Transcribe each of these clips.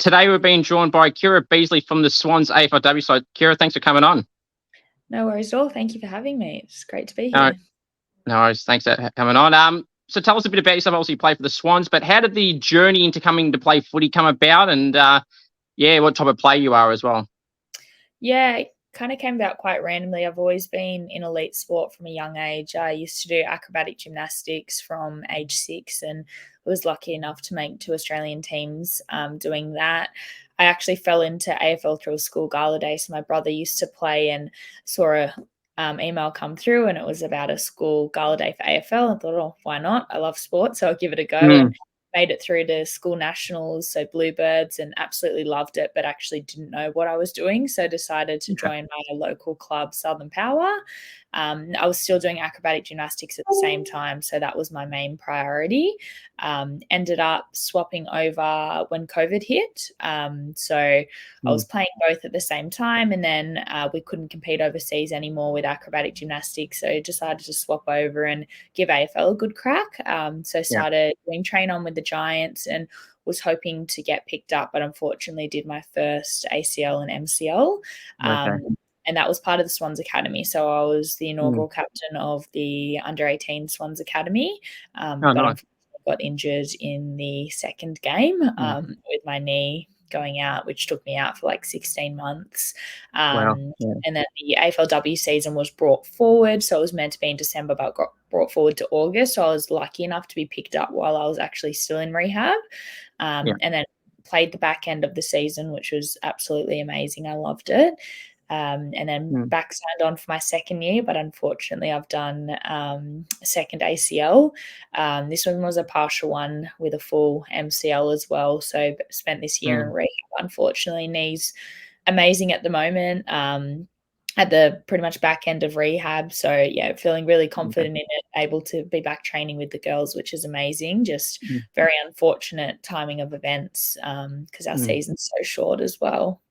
today we're being joined by Kiara Beesley from the Swans AFLW side. Kiara, thanks for coming on. No worries at all. Thank you for having me. It's great to be No, here. no worries. Thanks for coming on. So tell us a bit about yourself. Obviously, you play for the Swans, but how did the journey into coming to play footy come about? And what type of player you are as well? Yeah, it kind of came about quite randomly. I've always been in elite sport from a young age. I used to do acrobatic gymnastics from age 6 and was lucky enough to make 2 Australian teams doing that. I actually fell into AFL through a school gala day. So my brother used to play and saw a email come through, and it was about a school gala day for AFL. I thought, oh, why not? I love sport, so I'll give it a go. And made it through to school nationals, so Bluebirds, and absolutely loved it, but actually didn't know what I was doing. So decided to join my local club, Southern Power. I was still doing acrobatic gymnastics at the same time, so that was my main priority. Ended up swapping over when COVID hit. So I was playing both at the same time, and then we couldn't compete overseas anymore with acrobatic gymnastics, so decided to swap over and give AFL a good crack. So started doing train on with the Giants and was hoping to get picked up, but unfortunately did my first ACL and MCL. And that was part of the Swans Academy. So I was the inaugural captain of the under-18 Swans Academy, but unfortunately got injured in the second game with my knee going out, which took me out for like 16 months. And then the AFLW season was brought forward. So it was meant to be in December, but got brought forward to August. So I was lucky enough to be picked up while I was actually still in rehab. And then played the back end of the season, which was absolutely amazing. I loved it. And then back signed on for my second year, but unfortunately I've done a second ACL. This one was a partial one with a full MCL as well. So spent this year in rehab. Unfortunately, knee's amazing at the moment. At the pretty much back end of rehab. So yeah, feeling really confident in it, able to be back training with the girls, which is amazing. Just very unfortunate timing of events because our season's so short as well.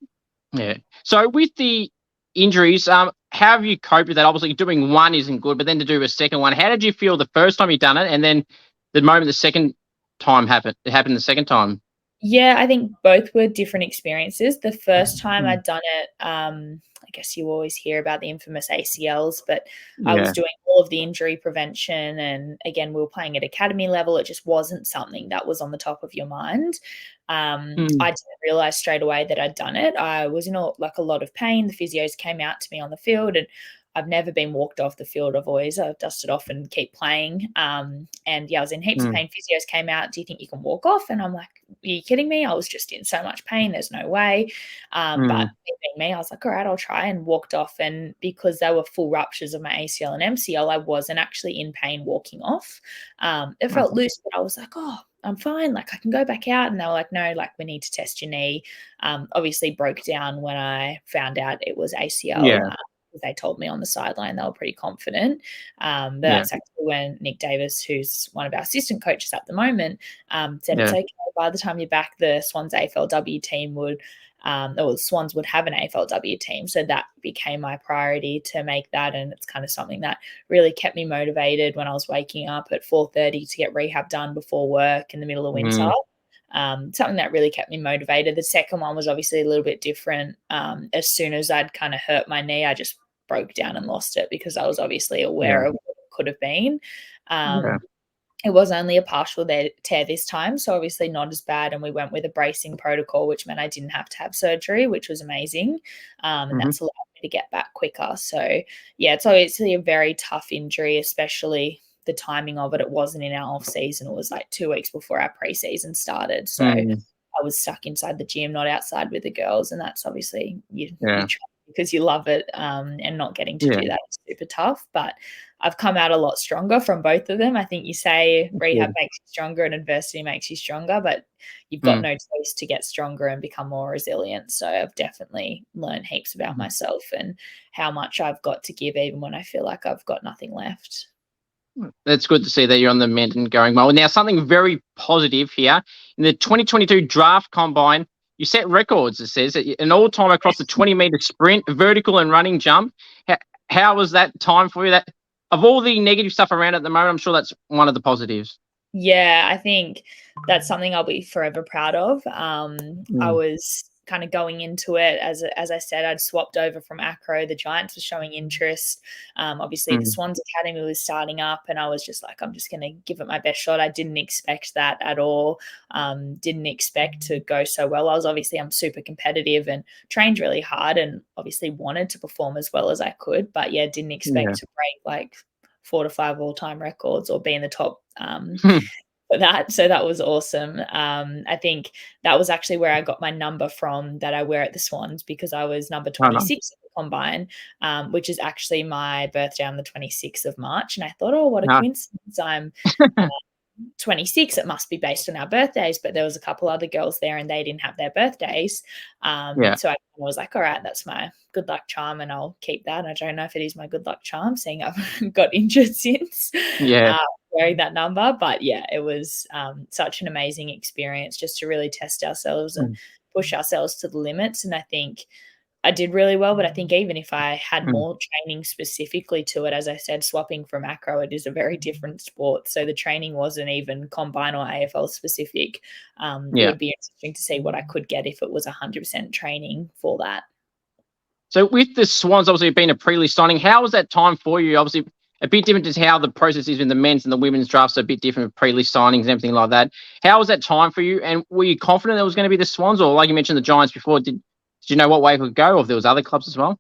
Yeah. So with the injuries, how have you coped with that? Obviously, doing one isn't good, but then to do a second one, how did you feel the first time you done it, and then the moment the second time happened the second time? Yeah, I think both were different experiences. The first time I'd done it, I guess you always hear about the infamous ACLs, but I was doing all of the injury prevention. And again, we were playing at academy level. It just wasn't something that was on the top of your mind. I didn't realize straight away that I'd done it. I was in a lot of pain. The physios came out to me on the field, and I've never been walked off the field. I've dusted off and keep playing. And yeah, I was in heaps of pain. Physios came out. Do you think you can walk off? And I'm like, are you kidding me? I was just in so much pain. There's no way. But being me, I was like, all right, I'll try, and walked off. And because they were full ruptures of my ACL and MCL, I wasn't actually in pain walking off. It felt loose, but I was like, oh, I'm fine. Like I can go back out. And they were like, no, like we need to test your knee. Obviously broke down when I found out it was ACL. They told me on the sideline they were pretty confident. But that's actually when Nick Davis, who's one of our assistant coaches at the moment, said it's okay. By the time you're back, the Swans AFLW team or the Swans would have an AFLW team. So that became my priority to make that. And it's kind of something that really kept me motivated when I was waking up at 4:30 to get rehab done before work in the middle of winter. Something that really kept me motivated. The second one was obviously a little bit different. As soon as I'd kind of hurt my knee, I just broke down and lost it because I was obviously aware of what it could have been. It was only a partial tear this time, so obviously not as bad. And we went with a bracing protocol, which meant I didn't have to have surgery, which was amazing. And that's allowed me to get back quicker. So yeah, it's obviously a very tough injury, especially the timing of it. It wasn't in our off season. It was like 2 weeks before our preseason started. So I was stuck inside the gym, not outside with the girls. And that's obviously you try because you love it. And not getting to do that is super tough. But I've come out a lot stronger from both of them. I think you say rehab makes you stronger and adversity makes you stronger, but you've got no choice to get stronger and become more resilient. So I've definitely learned heaps about myself and how much I've got to give even when I feel like I've got nothing left. That's good to see that you're on the mend and going well. Now, something very positive here. In the 2022 draft combine, you set records, it says, an all-time across the 20-meter sprint, vertical and running jump. How was that time for you? That of all the negative stuff around at the moment, I'm sure that's one of the positives. Yeah, I think that's something I'll be forever proud of. I Mm. was kind of going into it as I said, I'd swapped over from Acro. The Giants were showing interest. Obviously, the Mm. Swans Academy was starting up, and I was just like, I'm just going to give it my best shot. I didn't expect that at all. Didn't expect to go so well. I'm super competitive and trained really hard, and obviously wanted to perform as well as I could. But yeah, didn't expect Yeah. to break like 4 to 5 all-time records or be in the top for that. So that was awesome. I think that was actually where I got my number from that I wear at the Swans, because I was number Oh, no. 26 at the combine, which is actually my birthday on the 26th of March. And I thought, oh, what a No. coincidence. I'm 26, it must be based on our birthdays, but there was a couple other girls there and they didn't have their birthdays. Yeah. So I was like, all right, that's my good luck charm and I'll keep that. I don't know if it is my good luck charm, seeing I've got injured since Yeah. wearing that number. But yeah, it was such an amazing experience just to really test ourselves and Mm. push ourselves to the limits. And I think I did really well, but I think even if I had Mm. more training specifically to it, as I said, swapping from acro, it is a very different sport. So the training wasn't even combine or AFL specific. It Yeah. would be interesting to see what I could get if it was 100% training for that. So with the Swans obviously being a pre-list signing, how was that time for you? Obviously, a bit different to how the process is in the men's and the women's drafts, are a bit different with pre-list signings and everything like that. How was that time for you? And were you confident it was going to be the Swans, or like you mentioned the Giants before, did you know what way it could go, or if there was other clubs as well?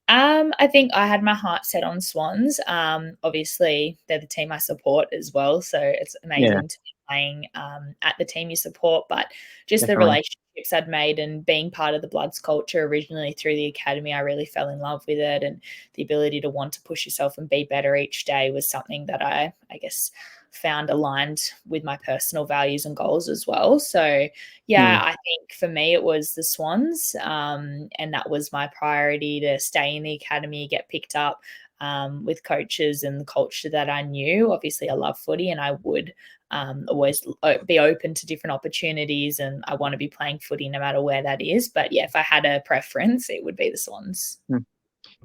I think I had my heart set on Swans. Obviously, they're the team I support as well, so it's Yeah, amazing to be playing at the team you support. But just the definitely. relationships I'd made and being part of the Bloods culture originally through the academy, I really fell in love with it, and the ability to want to push yourself and be better each day was something that I guess found aligned with my personal values and goals as well. So yeah, Mm. I think for me it was the Swans, and that was my priority, to stay in the academy, get picked up with coaches and the culture that I knew. Obviously, I love footy, and I would always be open to different opportunities, and I want to be playing footy no matter where that is. But yeah, if I had a preference, it would be the Swans. Mm.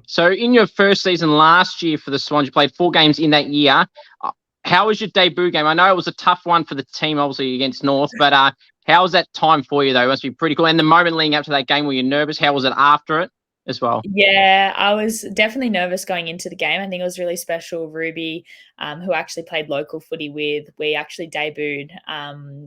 So in your first season last year for the Swans, you played 4 games in that year. Uh, How was your debut game? I know it was a tough one for the team, obviously against North, but how was that time for you though? It must be pretty cool. And the moment leading up to that game, were you nervous? How was it after it as well? Yeah, I was definitely nervous going into the game. I think it was really special. Ruby, who I actually played local footy with, we actually debuted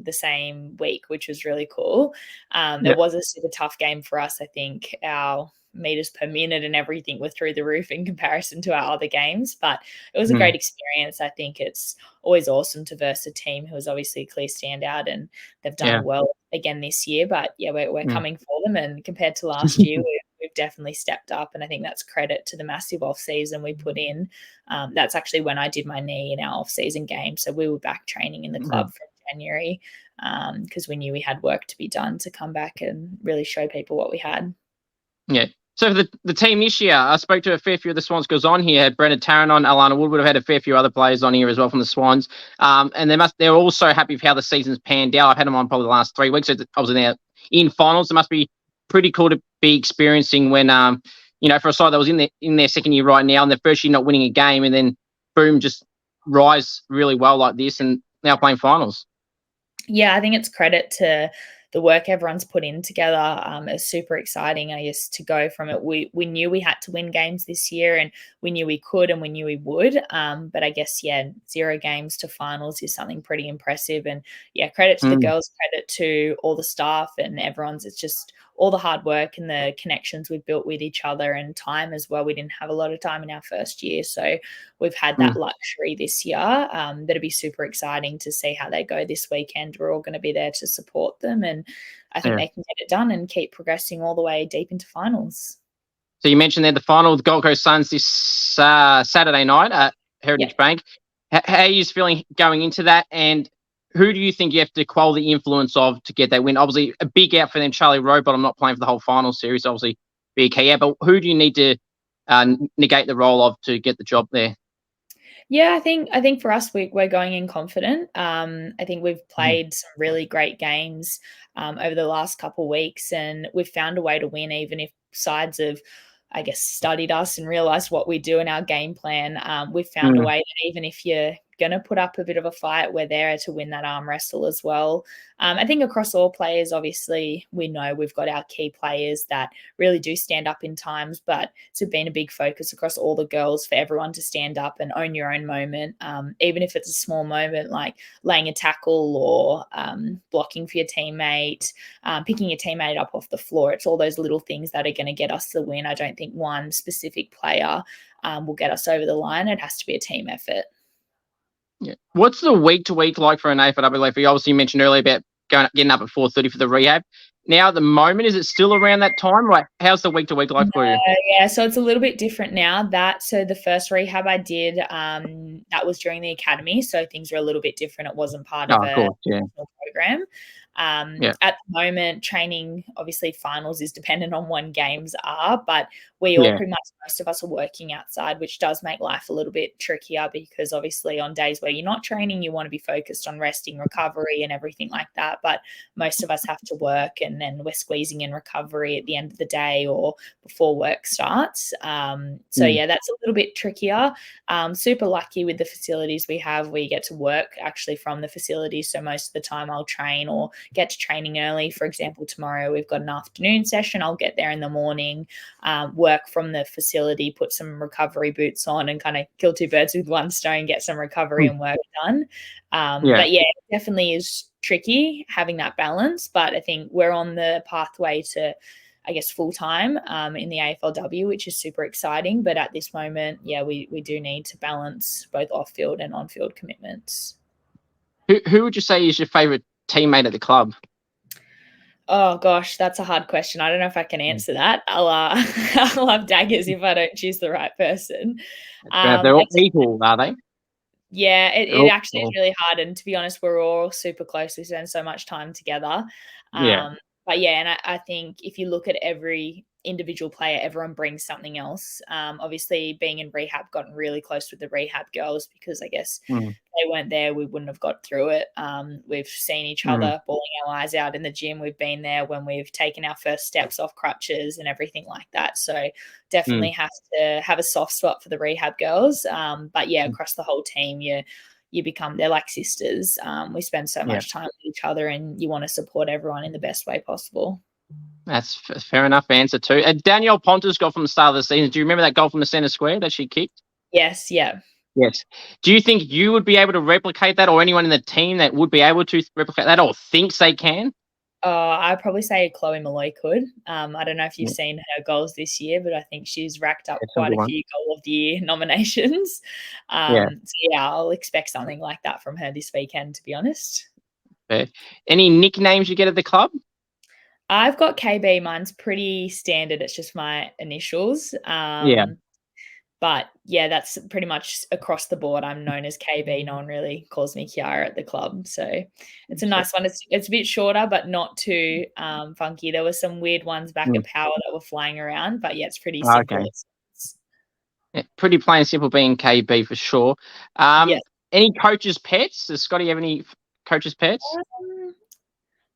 the same week, which was really cool. Yeah. It was a super tough game for us. I think our meters per minute and everything were through the roof in comparison to our other games, but it was a Mm. great experience. I think it's always awesome to verse a team who is obviously a clear standout, and they've Yeah. done well again this year. But yeah, we're Mm. coming for them, and compared to last year, we've definitely stepped up, and I think that's credit to the massive off season we put in. That's actually when I did my knee in our off season game, so we were back training in the club from January, because we knew we had work to be done to come back and really show people what we had. Yeah. So for the team this year, I spoke to a fair few of the Swans girls on here. Had Brenna Tarrant on, Alana Wood would have had a fair few other players on here as well from the Swans. And they're all so happy with how the season's panned out. I've had them on probably the last 3 weeks. So I was in finals. It must be pretty cool to be experiencing when for a side that was in their second year right now and their first year not winning a game, and then boom, just rise really well like this, and now playing finals. Yeah, I think it's credit to the work everyone's put in together. It's super exciting, I guess, to go from it. We knew we had to win games this year, and we knew we could, and we knew we would. But I guess, yeah, 0 games to finals is something pretty impressive. And yeah, credit to the Mm. girls, credit to all the staff and everyone's. It's just all the hard work and the connections we've built with each other, and time as well. We didn't have a lot of time in our first year, so we've had that Mm. luxury this year. That'll be super exciting to see how they go this weekend. We're all going to be there to support them, and I think Yeah. they can get it done and keep progressing all the way deep into finals. So you mentioned there the final with Gold Coast Suns this Saturday night at Yeah. Heritage Bank. How are you feeling going into that? And who do you think you have to quell the influence of to get that win? Obviously, a big out for them, Charlie Rowe, but I'm not playing for the whole final series. Obviously, be a key out. But who do you need to negate the role of to get the job there? Yeah, I think for us, we're going in confident. I think we've Mm. played some really great games over the last couple of weeks, and we've found a way to win, even if sides have, I guess, studied us and realized what we do in our game plan. We've found a Mm. way that even if you going to put up a bit of a fight. We're there to win that arm wrestle as well. I think across all players, obviously, we know we've got our key players that really do stand up in times, but it's been a big focus across all the girls for everyone to stand up and own your own moment, even if it's a small moment like laying a tackle or blocking for your teammate, picking your teammate up off the floor. It's all those little things that are going to get us the win. I don't think one specific player will get us over the line. It has to be a team effort. Yeah. What's the week to week like for an AFLW? You obviously mentioned earlier about getting up at 4:30 for the rehab. Now, at the moment, is it still around that time? Like, how's the week to week like for you? Yeah, so it's a little bit different now. So the first rehab I did, that was during the academy, so things were a little bit different. It wasn't part of a program. At the moment, training, obviously finals is dependent on when games are, but we all pretty much, most of us are working outside, which does make life a little bit trickier because obviously on days where you're not training, you want to be focused on resting, recovery and everything like that. But most of us have to work, and then we're squeezing in recovery at the end of the day or before work starts. Yeah, that's a little bit trickier. Super lucky with the facilities we have. We get to work actually from the facilities. So most of the time I'll train or get to training early. For example, tomorrow we've got an afternoon session. I'll get there in the morning, work from the facility, put some recovery boots on and kind of kill two birds with one stone, get some recovery and work done. But yeah, it definitely is tricky having that balance. But I think we're on the pathway to, I guess, full-time in the AFLW, which is super exciting. But at this moment, yeah, we do need to balance both off-field and on-field commitments. Who would you say is your favourite teammate at the club? Oh gosh, that's a hard question. I don't know if I can answer that. I'll have daggers if I don't choose the right person. They're all equal, are they? Yeah, it actually is really hard. And to be honest, we're all super close. We spend so much time together. But yeah, and I think if you look at every individual player, everyone brings something else. Obviously, being in rehab, gotten really close with the rehab girls because I guess they weren't there, we wouldn't have got through it. We've seen each other bawling our eyes out in the gym. We've been there when we've taken our first steps off crutches and everything like that. So definitely have to have a soft spot for the rehab girls. But yeah, across the whole team, they're like sisters. We spend so much time with each other and you want to support everyone in the best way possible. That's fair enough answer too. Danielle Ponter's goal from the start of the season. Do you remember that goal from the centre square that she kicked? Yes, yeah. Yes. Do you think you would be able to replicate that, or anyone in the team that would be able to replicate that, or thinks they can? I'd probably say Chloe Malloy could. I don't know if you've seen her goals this year, but I think she's racked up quite a few Goal of the Year nominations. So yeah, I'll expect something like that from her this weekend, to be honest. Fair. Any nicknames you get at the club? I've got KB. Mine's pretty standard. It's just my initials. But yeah, that's pretty much across the board. I'm known as KB. No one really calls me Kiara at the club. So it's a nice one. It's a bit shorter, but not too funky. There were some weird ones back at Power that were flying around, but yeah, it's pretty simple. Okay. Yeah, pretty plain and simple being KB for sure. Any coaches' pets? Does Scotty have any coaches' pets?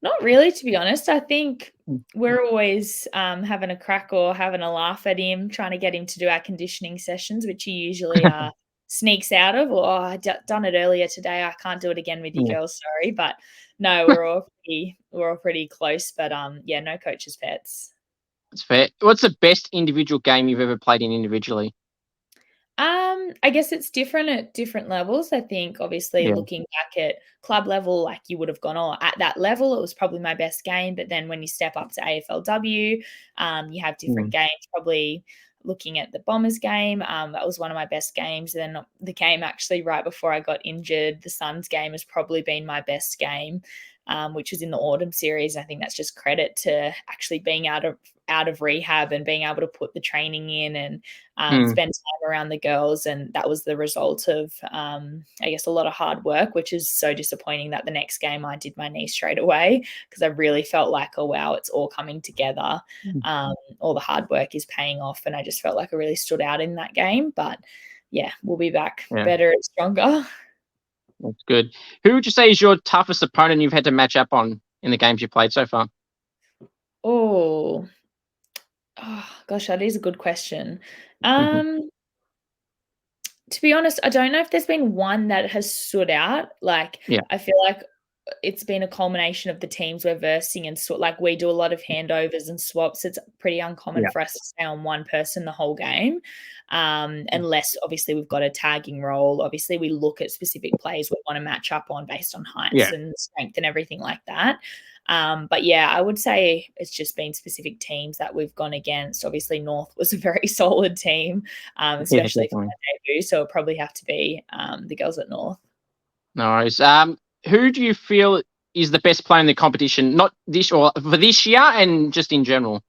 Not really, to be honest. I think we're always having a crack or having a laugh at him, trying to get him to do our conditioning sessions, which he usually sneaks out of. Or I done it earlier today. I can't do it again with you girls, sorry. But no, we're all pretty close. But yeah, no coaches' pets. That's fair. What's the best individual game you've ever played in individually? I guess it's different at different levels. I think obviously looking back at club level, like you would have gone, oh, at that level, it was probably my best game. But then when you step up to AFLW, you have different games. Probably looking at the Bombers game, that was one of my best games. Then the game actually right before I got injured, the Suns game has probably been my best game, which was in the autumn series. I think that's just credit to actually being out of rehab and being able to put the training in and spend time around the girls. And that was the result of, I guess, a lot of hard work, which is so disappointing that the next game I did my knee straight away because I really felt like, oh, wow, it's all coming together. All the hard work is paying off. And I just felt like I really stood out in that game. But yeah, we'll be back better and stronger. That's good. Who would you say is your toughest opponent you've had to match up on in the games you've played so far? Oh, gosh, that is a good question. To be honest, I don't know if there's been one that has stood out. Like, Yeah. I feel like it's been a culmination of the teams we're versing and like we do a lot of handovers and swaps. It's pretty uncommon Yeah. for us to stay on one person the whole game. Unless obviously we've got a tagging role. Obviously we look at specific players we want to match up on based on heights and strength and everything like that. But yeah, I would say it's just been specific teams that we've gone against. Obviously North was a very solid team, especially for my debut. So it'll probably have to be the girls at North. No worries. Who do you feel is the best player in the competition? Not this or for this year, and just in general.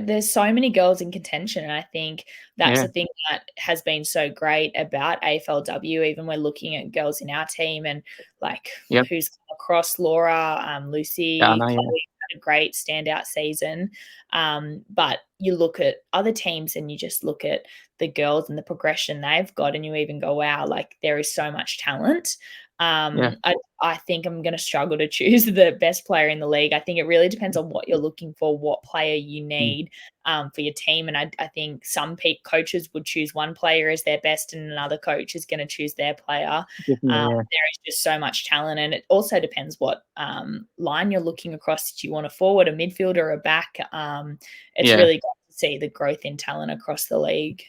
There's so many girls in contention, and I think that's the thing that has been so great about AFLW. Even we're looking at girls in our team and like who's come across Laura, Lucy, Chloe had a great standout season. But you look at other teams and you just look at the girls and the progression they've got, and you even go, wow, like there is so much talent. I think I'm going to struggle to choose the best player in the league. I think it really depends on what you're looking for, what player you need for your team. And I think some coaches would choose one player as their best and another coach is going to choose their player. There is just so much talent. And it also depends what line you're looking across. Do you want a forward, a midfielder, or a back? It's really good to see the growth in talent across the league.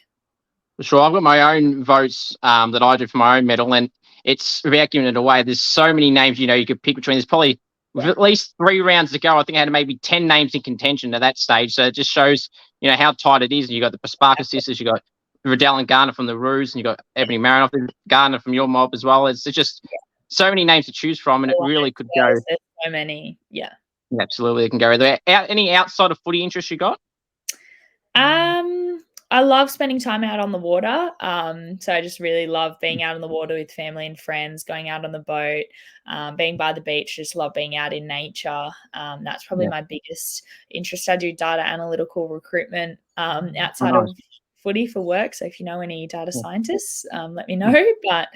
For sure. I've got my own votes that I do for my own medal, and it's without giving it away. There's so many names, you could pick between. There's probably with at least 3 rounds to go. I think I had maybe 10 names in contention at that stage. So it just shows, how tight it is. And you got the Pasparka sisters, you got Riddell and Garner from the Roos, and you got Ebony Marinoff and Garner from your mob as well. It's just so many names to choose from, and it really could go. There's so many, absolutely, it can go there. Any outside of footy interest you got? I love spending time out on the water. So I just really love being out on the water with family and friends, going out on the boat, being by the beach. Just love being out in nature. That's probably my biggest interest. I do data analytical recruitment outside of footy for work. So if you know any data scientists, let me know. But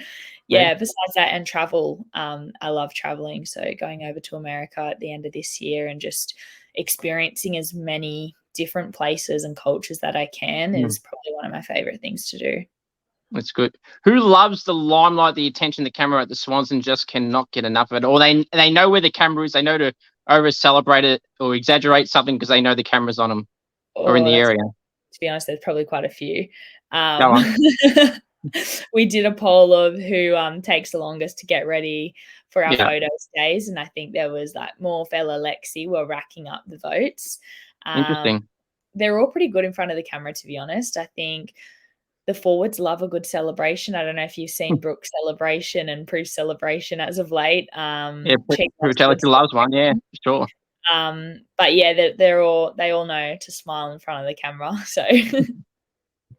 besides that and travel, I love traveling. So going over to America at the end of this year and just experiencing as many different places and cultures that I can is probably one of my favorite things to do. That's good. Who loves the limelight, the attention, the camera at the Swans and just cannot get enough of it? Or they know where the camera is. They know to over celebrate it or exaggerate something because they know the camera's on them or in the area. To be honest, there's probably quite a few. We did a poll of who takes the longest to get ready for our photos days, and I think there was like Morfella, Lexi were racking up the votes. Interesting. They're all pretty good in front of the camera, to be honest. I think the forwards love a good celebration. I don't know if you've seen Brooke's celebration and Prue's celebration as of late. Prue loves one, sure. But they all know to smile in front of the camera. So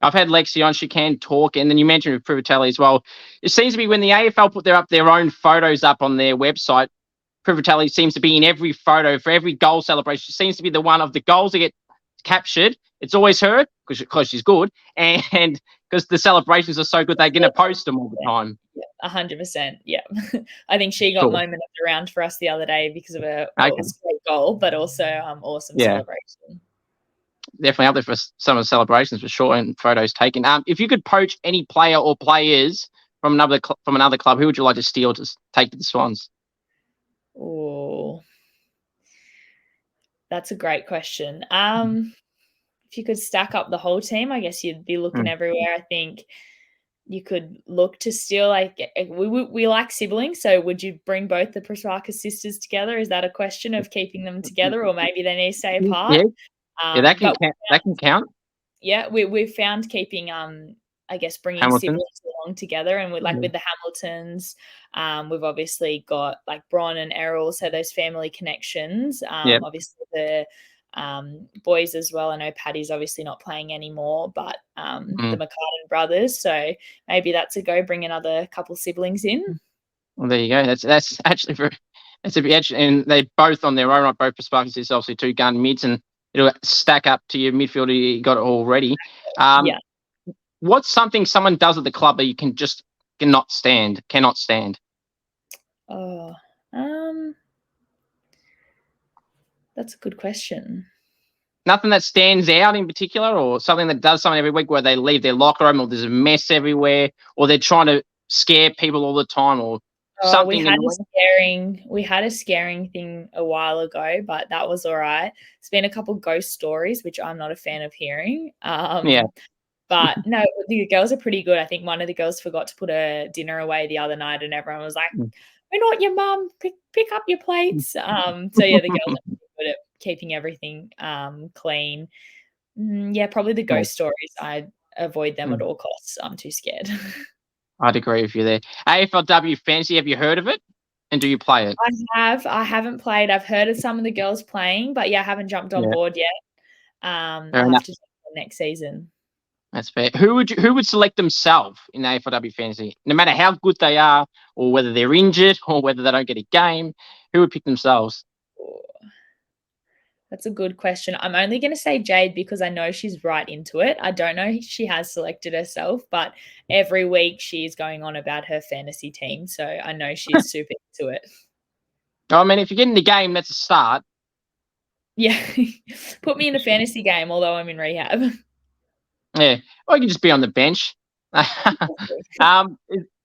I've had Lexi on, she can talk, and then you mentioned Privatelli as well. It seems to be when the AFL put their own photos up on their website, Privatelli seems to be in every photo for every goal celebration. She seems to be the one of the goals that get captured. It's always her because she's good, and because the celebrations are so good, they're going to post them all the time. 100%. Yeah, I think she got moment of the round for us the other day because of a great goal, but also awesome celebration. Definitely up there for some of the celebrations for sure, and photos taken. If you could poach any player or players from another club, who would you like to steal to take to the Swans? Oh, that's a great question. If you could stack up the whole team, I guess you'd be looking everywhere. I think you could look to steal. Like we like siblings, so would you bring both the Pasparka sisters together? Is that a question of keeping them together, or maybe they need to stay apart? That can count. Yeah, we've found keeping I guess bringing siblings along together, and with the Hamiltons, we've obviously got like Bron and Errol, so those family connections. Obviously the boys as well. I know Paddy's obviously not playing anymore, but the McCartan brothers. So maybe that's a go. Bring another couple siblings in. Well, there you go. That's actually that's a bit, and they both on their own right. Both Pasparka sisters, obviously 2 gun mids, and it'll stack up to your midfielder. You got it already. What's something someone does at the club that you cannot stand? Oh, that's a good question. Nothing that stands out in particular, or something that does something every week where they leave their locker room, or there's a mess everywhere, or they're trying to scare people all the time, or something. We had a scaring thing a while ago, but that was all right. It's been a couple ghost stories, which I'm not a fan of hearing. But no, the girls are pretty good. I think one of the girls forgot to put her dinner away the other night, and everyone was like, "We're not your mum. Pick up your plates." So yeah, the girls are pretty good at keeping everything clean. Yeah, probably the ghost stories. I'd avoid them at all costs. I'm too scared. I'd agree with you there. AFLW Fantasy, have you heard of it? And do you play it? I haven't played. I've heard of some of the girls playing, but yeah, I haven't jumped on board yet. I'll have to jump on next season. That's fair. Who would select themselves in AFLW Fantasy? No matter how good they are, or whether they're injured, or whether they don't get a game, who would pick themselves? That's a good question. I'm only going to say Jade because I know she's right into it. I don't know if she has selected herself, but every week she's going on about her fantasy team. So I know she's super into it. I mean, if you get in the game, that's a start. Yeah. Put me in a fantasy game, although I'm in rehab. Yeah. Or you can just be on the bench.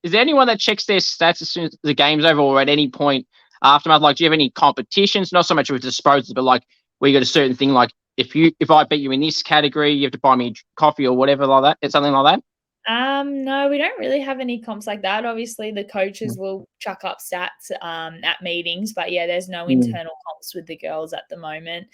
Is there anyone that checks their stats as soon as the game's over, or at any point aftermath? Like, do you have any competitions? Not so much with disposals, but like where you got a certain thing, like if I beat you in this category, you have to buy me coffee or whatever like that. It's something like that. No, we don't really have any comps like that. Obviously, the coaches will chuck up stats at meetings, but yeah, there's no internal comps with the girls at the moment.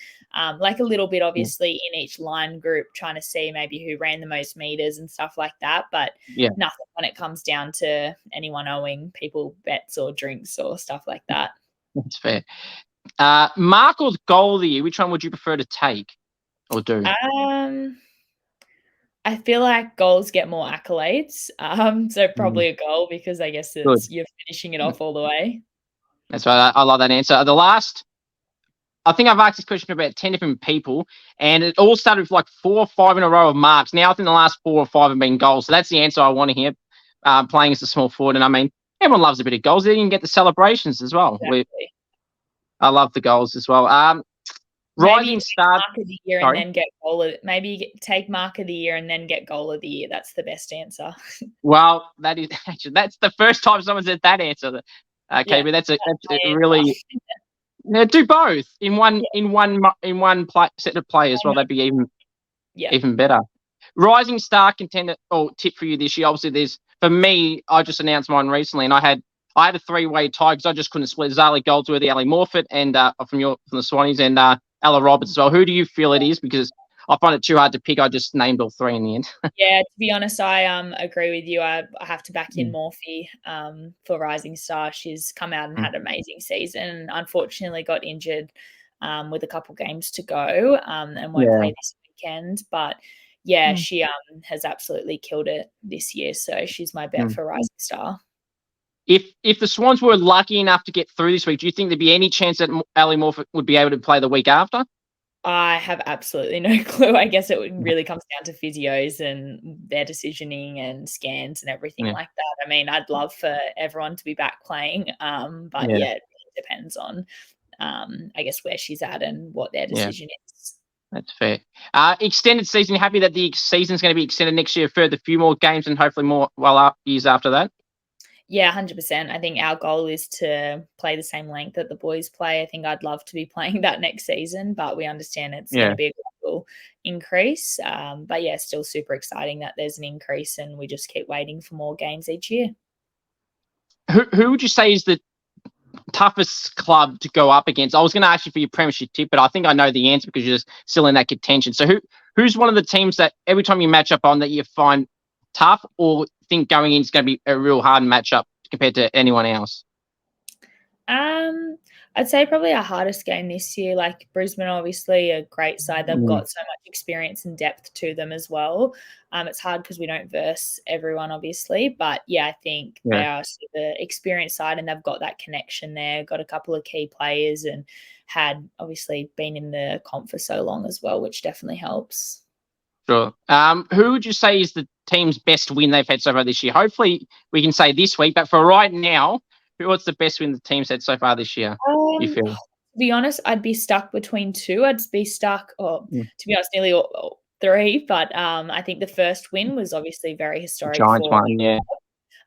Like a little bit, obviously, in each line group, trying to see maybe who ran the most meters and stuff like that, but nothing when it comes down to anyone owing people bets or drinks or stuff like that. That's fair. Mark or goal of the year, which one would you prefer to take or do? I feel like goals get more accolades. So probably a goal, because I guess you're finishing it off all the way. That's right. I love that answer. I think I've asked this question to about 10 different people, and it all started with like 4 or 5 in a row of marks. Now I think the last 4 or 5 have been goals. So that's the answer I want to hear, playing as a small forward. And I mean, everyone loves a bit of goals. Then you can get the celebrations as well. Exactly. I love the goals as well. Rising star mark of the year and then get goal of maybe take mark of the year and then get goal of the year. That's the best answer. Well, that's the first time someone said that answer. Okay, but that's really do both in one set of players. Well, that'd be even better. Rising star contender tip for you this year. Obviously, for me, I just announced mine recently, and I had a 3-way tie because I just couldn't split. Zali Goldsworthy, Ali Morfitt, and from the Swannies, and Ella Roberts as well. Who do you feel it is? Because I find it too hard to pick. I just named all 3 in the end. Yeah, to be honest, I agree with you. I have to back in Morphy for Rising Star. She's come out and had an amazing season. Unfortunately, got injured with a couple games to go and won't play this weekend. But yeah, she has absolutely killed it this year. So she's my bet for Rising Star. If the Swans were lucky enough to get through this week, do you think there'd be any chance that Ali Morfitt would be able to play the week after? I have absolutely no clue. I guess it really comes down to physios and their decisioning and scans and everything like that. I mean, I'd love for everyone to be back playing, but it really depends on, I guess, where she's at and what their decision is. That's fair. Extended season. Happy that the season's going to be extended next year, further few more games and hopefully more years after that. Yeah, 100%. I think our goal is to play the same length that the boys play. I think I'd love to be playing that next season, but we understand it's going to be a gradual increase. But yeah, still super exciting that there's an increase and we just keep waiting for more games each year. Who would you say is the toughest club to go up against? I was going to ask you for your premiership tip, but I think I know the answer because you're still in that contention. So who's one of the teams that every time you match up on that you find tough, or think going in is going to be a real hard matchup compared to anyone else? I'd say probably our hardest game this year. Like Brisbane, obviously a great side. They've got so much experience and depth to them as well. It's hard because we don't verse everyone, obviously, but yeah, I think they are the experienced side and they've got that connection there. Got a couple of key players and had obviously been in the comp for so long as well, which definitely helps. Sure. Who would you say is the team's best win they've had so far this year? Hopefully we can say this week, but for right now, what's the best win the team's had so far this year, you feel? To be honest, I'd be stuck between two. I'd be stuck, to be honest, nearly all three. But I think the first win was obviously very historic Giants for. one, yeah.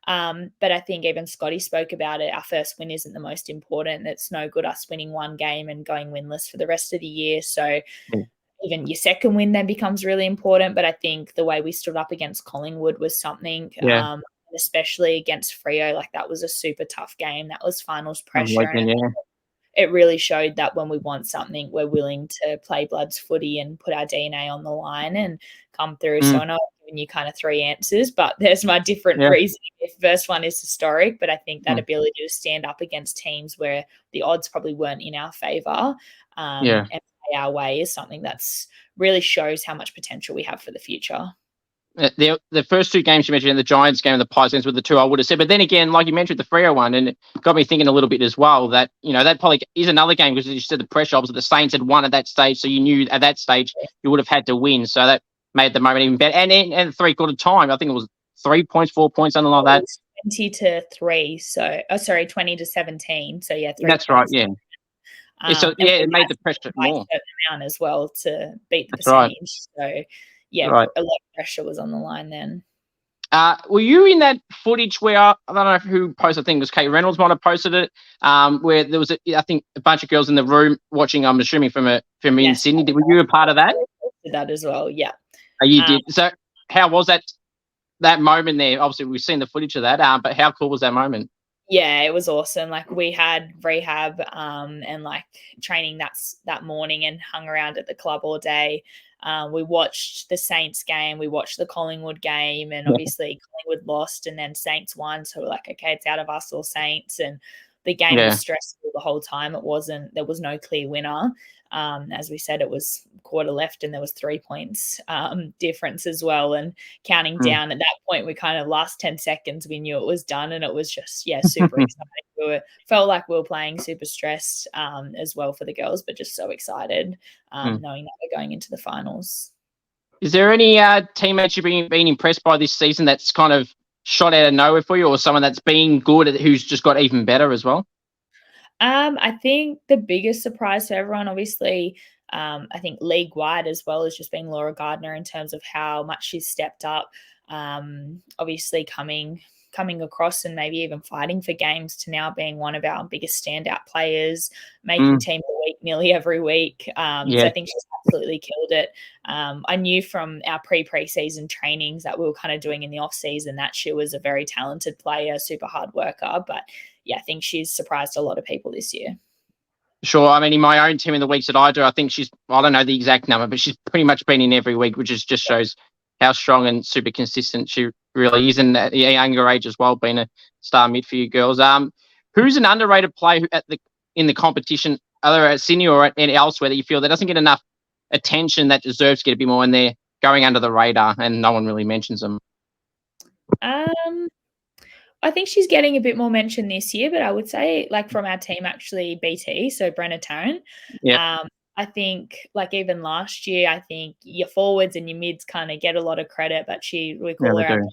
But I think even Scotty spoke about it. Our first win isn't the most important. It's no good us winning one game and going winless for the rest of the year. So even your second win then becomes really important. But I think the way we stood up against Collingwood was something, especially against Freo. Like, that was a super tough game. That was finals pressure. And it really showed that when we want something, we're willing to play Bloods footy and put our DNA on the line and come through. So I know I've given you kind of three answers, but there's my different reasoning. The first one is historic, but I think that ability to stand up against teams where the odds probably weren't in our favour and play our way is something that's really shows how much potential we have for the future. The first two games you mentioned, the Giants game and the Pies games, were the two I would have said. But then again, like you mentioned, the Freo one, and it got me thinking a little bit as well that, that probably is another game because you said the pressure, obviously the Saints had won at that stage. So you knew at that stage you would have had to win. So that made the moment even better. And three-quarter time, I think it was 3 points, 4 points, something like that. 20-3. So, 20-17. So, yeah, 3 That's points. right, yeah. So, it made the pressure more. Amount as well to beat the percentage. Right. So, yeah, a lot of pressure was on the line then. Were you in that footage where, I don't know who posted, I think it was Kate Reynolds might have posted it, where there was, I think, a bunch of girls in the room watching, I'm assuming from in Sydney. Were you a part of that? I did that as well, yeah. You did. So how was that moment there? Obviously, we've seen the footage of that, but how cool was that moment? Yeah, it was awesome. Like, we had rehab and like training that morning and hung around at the club all day. We watched the Saints game, we watched the Collingwood game, and obviously Collingwood lost and then Saints won. So we're like, okay, it's out of us or Saints. And the game was stressful the whole time. There was no clear winner. As we said, it was quarter left and there was 3 points difference as well. And counting down at that point, we kind of last 10 seconds, we knew it was done, and it was just, super exciting. Felt like we were playing super stressed as well for the girls, but just so excited knowing that we're going into the finals. Is there any teammates you've been impressed by this season that's kind of shot out of nowhere for you, or someone that's been good who's just got even better as well? I think the biggest surprise to everyone, obviously, I think league-wide as well, has just been Laura Gardner in terms of how much she's stepped up. Obviously coming across and maybe even fighting for games to now being one of our biggest standout players, making team of the week nearly every week. So I think she's absolutely killed it. I knew from our pre-season trainings that we were kind of doing in the off season that she was a very talented player, super hard worker, but yeah, I think she's surprised a lot of people this year. Sure. I mean, in my own team in the weeks that I do, I think I don't know the exact number, but she's pretty much been in every week, which just shows how strong and super consistent she really is, and at a younger age as well, being a star mid for you girls. Who's an underrated player in the competition, either at Sydney or elsewhere, that you feel that doesn't get enough attention that deserves to get a bit more, and they're going under the radar and no one really mentions them? I think she's getting a bit more mention this year, but I would say, like, from our team, actually, BT, so Brenna Tarrant. Yeah. I think, like, even last year, I think your forwards and your mids kind of get a lot of credit, but we call her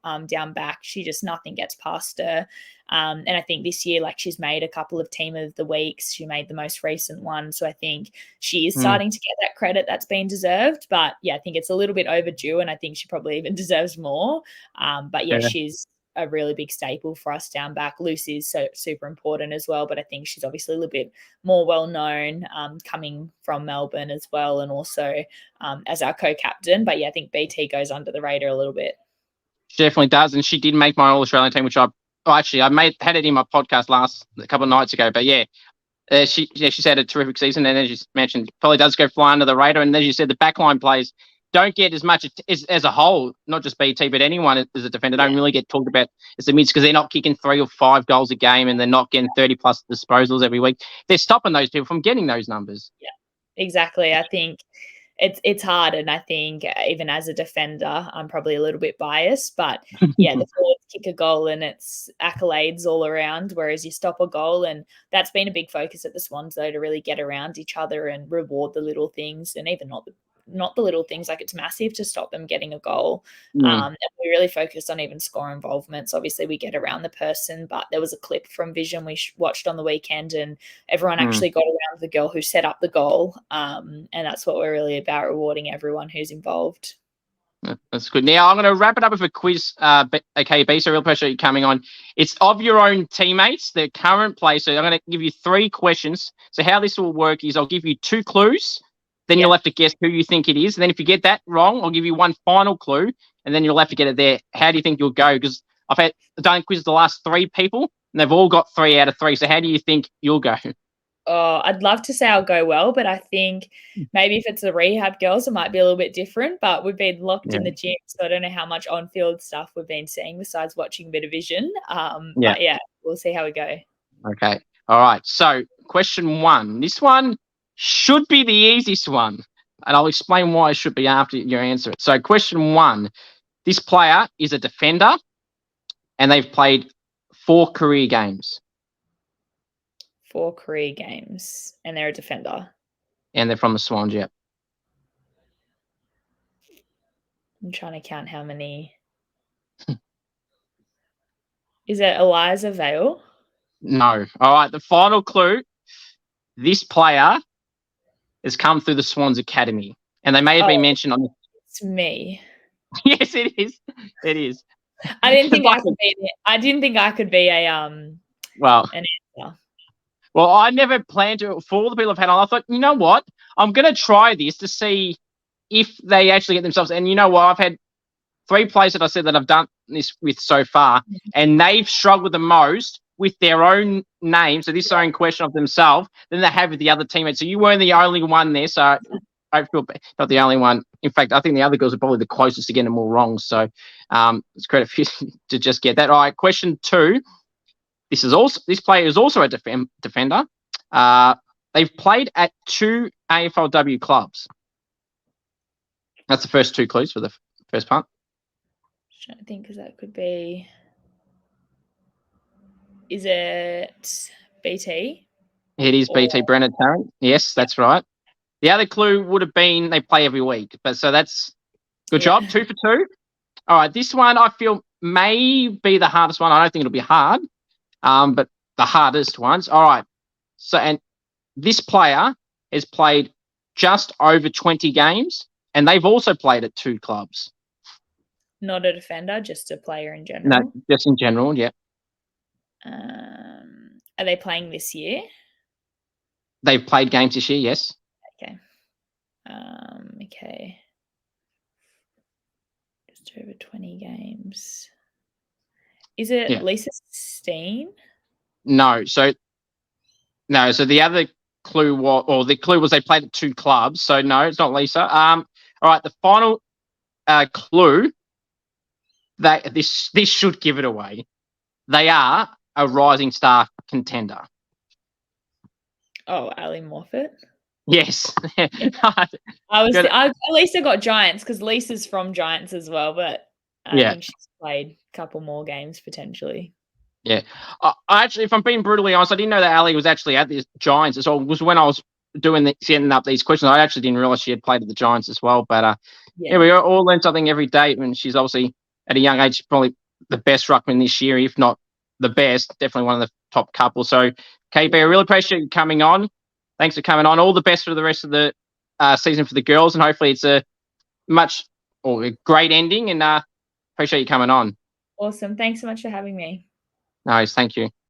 our down back. She just, nothing gets past her. And I think this year, like, she's made a couple of team of the weeks. She made the most recent one. So I think she is starting to get that credit that's been deserved. But yeah, I think it's a little bit overdue, and I think she probably even deserves more. But yeah, she's a really big staple for us down back. Lucy is so super important as well, but I think she's obviously a little bit more well known coming from Melbourne as well, and also as our co-captain. But yeah, I think BT goes under the radar a little bit. She definitely does, and she did make my All-Australian team, which had it in my podcast a couple of nights ago. But yeah, she's had a terrific season, and as you mentioned, probably does go fly under the radar. And as you said, the backline plays don't get as much as a whole, not just BT, but anyone as a defender don't really get talked about as the mids, because they're not kicking 3 or 5 goals a game, and they're not getting 30 plus disposals every week. They're stopping those people from getting those numbers. Yeah, exactly. I think it's hard, and I think even as a defender, I'm probably a little bit biased, but yeah, the forwards kick a goal and it's accolades all around, whereas you stop a goal, and that's been a big focus at the Swans, though, to really get around each other and reward the little things, and even not not the little things. Like, it's massive to stop them getting a goal. Mm. And we really focused on even score involvements. Obviously, we get around the person, but there was a clip from Vision we watched on the weekend, and everyone actually got around the girl who set up the goal. And that's what we're really about, rewarding everyone who's involved. That's good. Now, I'm going to wrap it up with a quiz, KB, so real appreciate you coming on. It's of your own teammates, their current play. So I'm going to give you 3 questions. So how this will work is I'll give you 2 clues, then you'll have to guess who you think it is. And then if you get that wrong, I'll give you 1 final clue, and then you'll have to get it there. How do you think you'll go? Because I've done quizzes the last 3 people, and they've all got 3 out of 3. So how do you think you'll go? Oh, I'd love to say I'll go well, but I think maybe if it's the rehab girls, it might be a little bit different. But we've been locked in the gym, so I don't know how much on-field stuff we've been seeing besides watching a bit of Vision. But yeah, we'll see how we go. Okay. All right. So question 1. This one should be the easiest one, and I'll explain why it should be after you answer it. So question 1, this player is a defender, and they've played 4 career games. 4 career games, and they're a defender. And they're from the Swans, yeah. I'm trying to count how many. Is it Eliza Vale? No. All right, the final clue. This player has come through the Swans Academy, and they may have been mentioned on. It's me. Yes, it is. It is. I didn't think I could be. I didn't think I could be an answer. Well, I never planned to. For all the people I've had on, I thought, you know what? I'm going to try this to see if they actually get themselves. And you know what? I've had 3 players that I said that I've done this with so far, and they've struggled the most with their own name, so this own question of themselves, than they have with the other teammates. So you weren't the only one there, so I feel not the only one. In fact, I think the other girls are probably the closest to getting them all wrong. So it's credit for you to just get that. All right, question 2. This player is also a defender. They've played at 2 AFLW clubs. That's the first 2 clues for the first part. I don't think, because that could be. Is it BT? It is BT Brennan Tarrant. Yes, that's right. The other clue would have been they play every week. But so that's good job. 2 for 2. All right, this one I feel may be the hardest one. I don't think it'll be hard. But the hardest ones. All right. So, and this player has played just over 20 games, and they've also played at 2 clubs. Not a defender, just a player in general. No, just in general, yeah. Are they playing this year? They've played games this year, yes. Okay. Okay. Just over 20 games. Is it Lisa Steen? No. So the other clue was they played at 2 clubs. So no, it's not Lisa. All right, the final clue, that this should give it away. They are a Rising Star contender. Oh, Ali Morfitt? Yes. Lisa got Giants, because Lisa's from Giants as well, but I think she's played a couple more games potentially. Yeah. I actually, if I'm being brutally honest, I didn't know that Ali was actually at the Giants. So it was when I was setting up these questions. I actually didn't realise she had played at the Giants as well. But we all learn something every day. And she's obviously at a young age probably the best ruckman this year, if not the best. Definitely one of the top couple. So KB, I really appreciate you coming on. Thanks for coming on. All the best for the rest of the season for the girls, and hopefully it's a great ending. And appreciate you coming on. Awesome. Thanks so much for having me. Nice. Thank you.